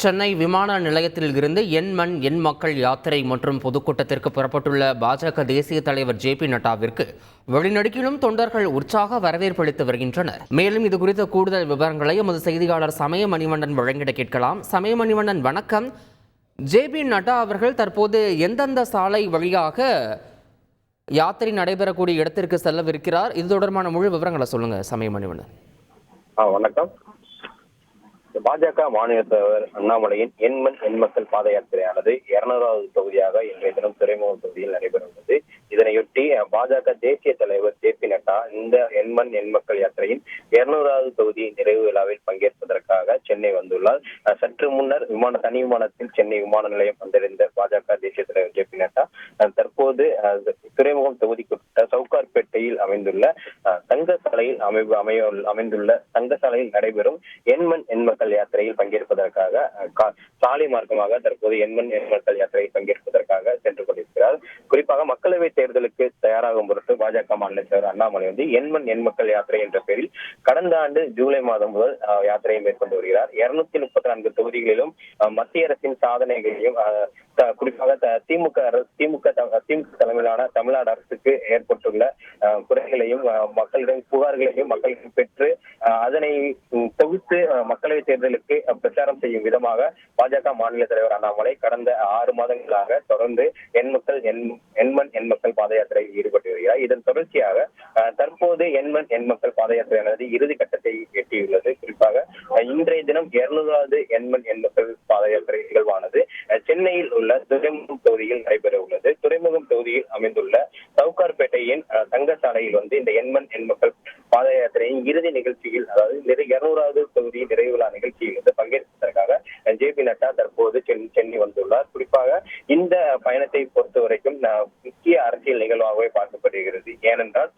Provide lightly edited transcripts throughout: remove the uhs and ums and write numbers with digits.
சென்னை விமான நிலையத்தில் இருந்து என் மண் என் மக்கள் யாத்திரை மற்றும் பொதுக்கூட்டத்திற்கு புறப்பட்டுள்ள பாஜக தேசிய தலைவர் ஜே.பி. நட்டாவிற்கு வெளிநடுக்கிலும் தொண்டர்கள் உற்சாக வரவேற்பளித்து வருகின்றனர். மேலும் இது குறித்த கூடுதல் விவரங்களை எமது செய்தியாளர் சமய மணிவண்ணன் வழங்கிட கேட்கலாம். சமய மணிவண்ணன், வணக்கம். ஜே.பி. நட்டா அவர்கள் தற்போது எந்தெந்த சாலை வழியாக யாத்திரை நடைபெறக்கூடிய இடத்திற்கு செல்லவிருக்கிறார்? இது தொடர்பான முழு விவரங்களை சொல்லுங்க சமய மணிவண்ணன். வணக்கம். பாஜக மாநில தலைவர் அண்ணாமலையின் என் மண் என் மக்கள் பாத யாத்திரையானது 200வது தொகுதியாக இன்றைய தினம் துறைமுக தொகுதியில் நடைபெற உள்ளது. இதனையொட்டி பாஜக தேசிய தலைவர் ஜே.பி. நட்டா இந்த என் மண் என் மக்கள் யாத்திரையின் 200வது தொகுதி நிறைவு விழாவில் பங்கேற்பதற்காக சென்னை வந்துள்ளார். சற்று முன்னர் தனி விமானத்தில் சென்னை விமான நிலையம் வந்திருந்த பாஜக தேசிய தலைவர் ஜே.பி. நட்டா தற்போது துறைமுகம் தொகுதிக்குட்பட்ட சவுகார்பேட்டையில் அமைந்துள்ள தங்கசாலையில் அமைந்துள்ள தங்கசாலையில் நடைபெறும் என் மண் என் மக்கள் யாத்திரையில் பங்கேற்பதற்காக சாலை மார்க்கமாக தற்போது என் மண் என் மக்கள் யாத்திரையில் பங்கேற்பதற்காக சென்று கொண்டிருக்கிறார். குறிப்பாக மக்களவை தேர்தலுக்கு தயாராகும் பொருட்டு பாஜக மாநில தலைவர் அண்ணாமலை என் மண் என் மக்கள் யாத்திரை என்ற பெயரில் கடந்த ஆண்டு ஜூலை மாதம் முதல் யாத்திரையை மேற்கொண்டு வருகிறார். 234 தொகுதிகளிலும் மத்திய அரசின் சாதனைகளையும் குறிப்பாக திமுக தலைமையிலான தமிழ்நாடு அரசுக்கு ஏற்பட்டுள்ள குறைகளையும் மக்களிடம் புகார்களையும் மக்களுக்கு பெற்று அதனை தொகுத்து மக்களவை தேர்தலுக்கு பிரச்சாரம் செய்யும் விதமாக பாஜக மாநில தலைவர் அண்ணாமலை கடந்த 6 மாதங்களாக தொடர்ந்து என் மண் என் மக்கள் பாத யாத்திரையில் ஈடுபட்டு வருகிறார். இதன் தொடர்ச்சியாக தற்போது என் மண் என் மக்கள் பாத யாத்திரையானது இறுதி கட்டத்தை எட்டியுள்ளது. குறிப்பாக இன்றைய தினம் 200வது என் மண் என் மக்கள் பாத யாத்திரை நிகழ்வானது சென்னையில் உள்ள துறைமுகம் தொகுதியில் நடைபெற உள்ளது. துறைமுகம் தொகுதியில் அமைந்துள்ள சவுகார்பேட்டையின் தங்கசாலையில் இந்த என் மண் என் மக்கள் பாத யாத்திரையின் இறுதி நிகழ்ச்சியில், அதாவது 200வது தொகுதி நிறைவு விழா நிகழ்ச்சியில் பங்கேற்பதற்காக ஜே.பி. நட்டா தற்போது சென்னை வந்துள்ளார். குறிப்பாக இந்த பயணத்தை பொறுத்த வரைக்கும் முக்கிய அரசியல் நிகழ்வாகவே பார்க்கப்படுகிறது. ஏனென்றால்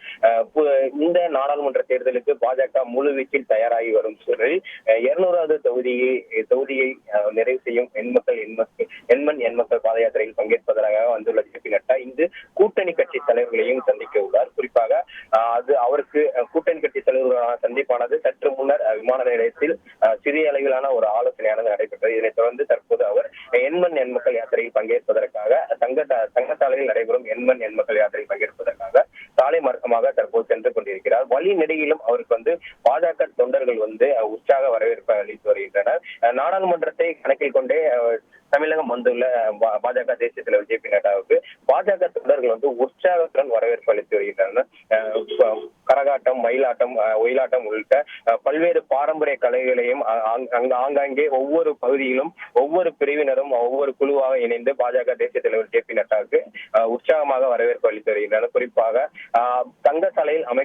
இந்த நாடாளுமன்ற தேர்தலுக்கு பாஜக முழுவீச்சில் தயாராகி வரும் சூழலில் 200வது தொகுதியை நிறைவு செய்யும் என் மண் என் மக்கள் பாத யாத்திரையில் பங்கேற்பதற்காக வந்துள்ள ஜே.பி. நட்டா இந்த கூட்டணி கட்சி தலைவர்களையும் சந்திக்க உள்ளார். குறிப்பாக அவருக்கு கூட்டணி கட்சி தலைவர்களான சந்திப்பானது சற்று முன்னர் விமான நிலையத்தில் சிறிய அளவிலான ஒரு ஆலோசனையானது நடைபெற்றது. இதனைத் தொடர்ந்து தற்போது அவர் என் மண் என் மக்கள் யாத்திரையில் பங்கேற்பதற்காக தங்கசாலையில் நடைபெறும் என் மண் என் மக்கள் யாத்திரையில் பங்கேற்பதற்காக சாலை மார்க்கமாக தற்போது சென்று கொண்டிருக்கிறார். வழி நெடுகிலும் அவருக்கு பாஜக தொண்டர்கள் உற்சாக வரவேற்பு அளித்து வருகின்றனர். நாடாளுமன்றத்தை கணக்கில் கொண்டே தமிழகம் வந்துள்ள பாஜக தேசிய தலைவர் ஜே.பி. நட்டாவுக்கு பாஜக தொண்டர்கள் உற்சாகத்துடன் வரவேற்பு அளித்து வருகின்றனர். கரகாட்டம், மயிலாட்டம், ஒயிலாட்டம் உள்ளிட்ட பல்வேறு பாரம்பரிய கலைகளையும் ஆங்காங்கே ஒவ்வொரு பகுதியிலும் ஒவ்வொரு பிரிவினரும் ஒவ்வொரு குழுவாக இணைந்து பாஜக தேசிய தலைவர் ஜே.பி. நட்டாவுக்கு உற்சாகமாக வரவேற்பு அளித்து வருகின்றனர். குறிப்பாக தங்கசாலையில்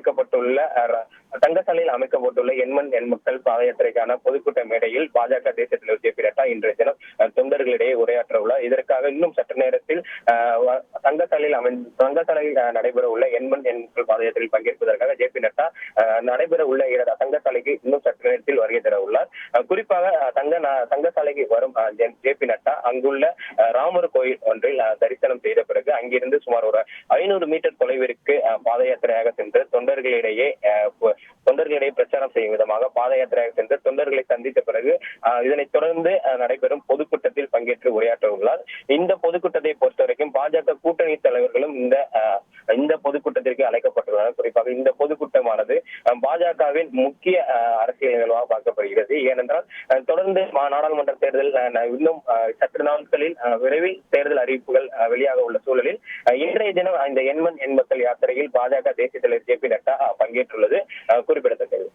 அமைக்கப்பட்டுள்ள என் மண் என் மக்கள் பாத யாத்திரைக்கான பொதுக்கூட்ட மேடையில் பாஜக தேசிய தலைவர் ஜே.பி. நட்டா இன்றைய தினம் தொண்டர்களிடையே உரையாற்ற உள்ளார். இதற்காக இன்னும் சற்று நேரத்தில் தங்கசாலையில் நடைபெற உள்ள என் மண் என் மக்கள் பாத யாத்திரையில் பங்கேற்பதற்காக ஜே.பி. நட்டா நடைபெற உள்ள தங்கசாலைக்கு இன்னும் சற்று நேரத்தில் வருகை தர உள்ளார். குறிப்பாக தங்கசாலைக்கு வரும் ஜே.பி. நட்டா அங்குள்ள ராமர் கோயில் ஒன்றில் தரிசனம் செய்த பிறகு அங்கிருந்து சுமார் ஒரு 500 மீட்டர் தொலைவிற்கு பாத யாத்திரையாக சென்று தொண்டர்களிடையே பிரச்சாரம் செய்யும் விதமாக பாத யாத்திரையாக சென்று தொண்டர்களை சந்தித்த பிறகு இதனைத் தொடர்ந்து நடைபெறும் பொதுக்கூட்டத்தில் பங்கேற்று உரையாற்ற உள்ளார். இந்த பொதுக்கூட்டத்தை பொறுத்தவரைக்கும் பாஜக கூட்டணி தலைவர்களும் இந்த பொதுக்கூட்டத்திற்கு அழைக்கப்பட்டுள்ளனர். குறிப்பாக இந்த பொதுக்கூட்டமானது பாஜகவின் முக்கிய அரசியல் நிகழ்வாக பார்க்கப்படுகிறது. ஏனென்றால் தொடர்ந்து நாடாளுமன்ற தேர்தல் இன்னும் சற்று நாட்களில் விரைவில் தேர்தல் அறிவிப்புகள் வெளியாக உள்ள சூழலில் இன்றைய தினம் இந்த என் மண் என் மக்கள் யாத்திரையில் பாஜக தேசிய தலைவர் ஜே.பி. நட்டா பங்கேற்றுள்ளது குறிப்பிடத்தக்கது.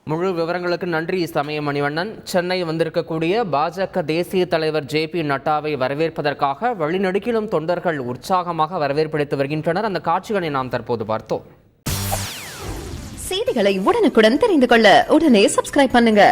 முழு விவரங்களுக்கு நன்றி சமய மணிவண்ணன். சென்னை வந்திருக்கக்கூடிய பாஜக தேசிய தலைவர் ஜே.பி. நட்டாவை வரவேற்பதற்காக வழிநடுக்கிலும் தொண்டர்கள் உற்சாகமாக வரவேற்பளித்து வருகின்றனர். அந்த காட்சிகளை நாம் தற்போது பார்த்தோம். செய்திகளை உடனுக்குடன் தெரிந்து கொள்ள உடனே சப்ஸ்கிரைப் பண்ணுங்க.